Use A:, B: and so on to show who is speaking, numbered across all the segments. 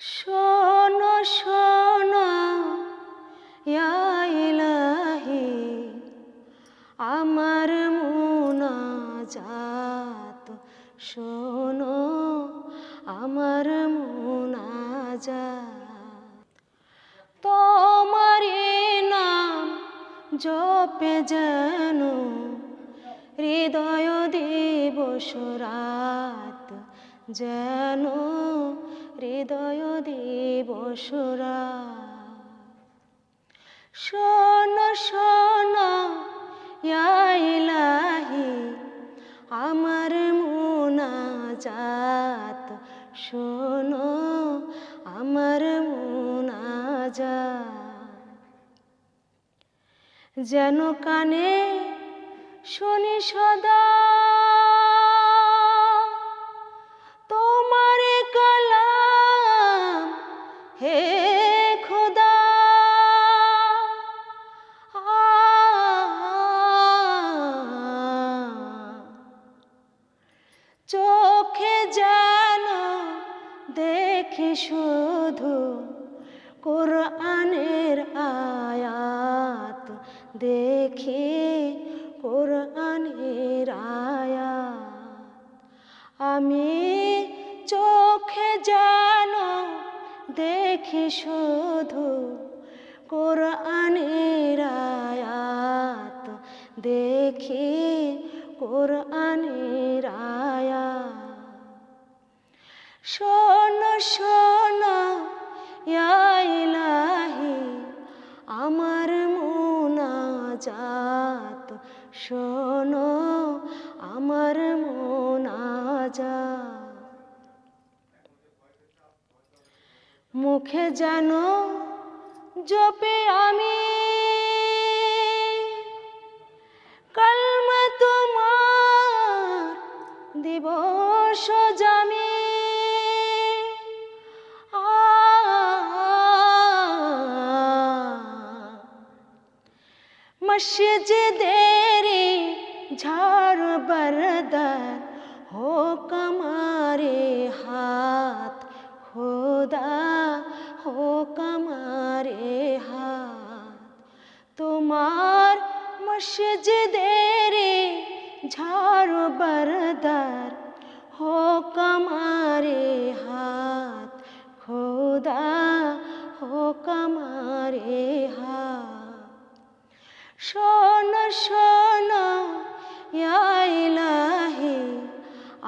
A: শোনো শোনো ইয়া ইলাহি আমার মুনাজাত শোনো আমার মুনাজাত তোমারি নাম জপে যেন হৃদয় দিবস রাত যেন হৃদয় দিবস রাত শোনো শোনো ইয়া ইলাহি আমার মুনাজাত শোনো আমার মুনাজাত যেন কানে শুনি সদা তোমার কালাম হে খোদা চোখে যেন দেখি শুধু কোরআনের আয়াত দেখি কোরআনের আয়াত আমি চোখে যেন দেখি শুধু কোরআনের আয়াত দেখি কোরআনের আয়াত শোনো শোনো ইয়া ইলাহি আমার মুনাজাত শোনো আমার মুনাজাত মুখে যেন জপে আমি কালমা তোমার দিবস জামি মসজিদেরি ঝাড় বরদার हो कमारे हाथ खुदा हो कमारे हाथ तुम्हार मस्जिदेरे झाड़ू बरदार हो कमारे हाथ खुदा हो कमारे हाथ शोनो शोनो या इलाही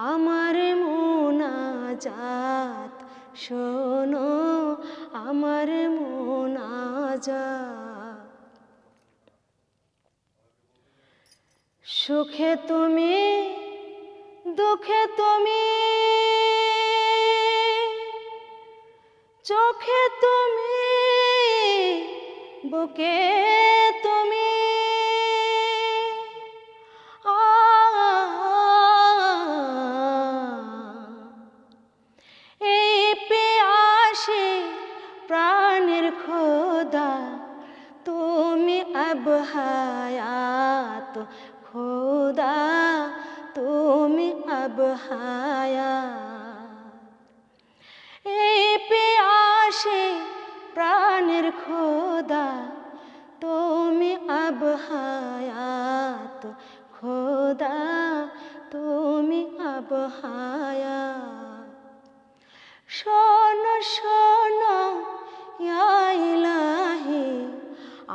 A: আমার মুনাজাত শোনো আমার মুনাজাত সুখে তুমি দুঃখে তুমি চোখে তুমি বুকে তুমি प्राणेर खुदा तुमी अब हयात खुदा तुमी अब हयात प्यासे प्राणेर खुदा तुमी अब हयात खुदा तुमी अब हयात शोनो शोनो या इलाही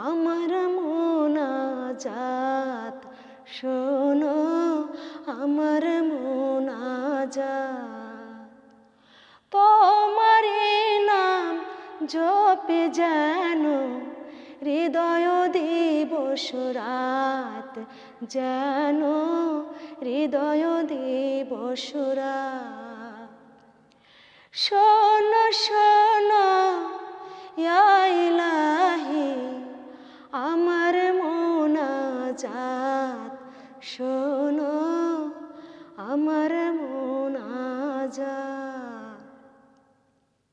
A: আমার মুনাজাত শোনো আমার মুনাজাত তোমার নাম জপে যেন হৃদয় দিবস রাত যেন হৃদয় দিবস রাত শোনো শোনো ইয়া ইলাহি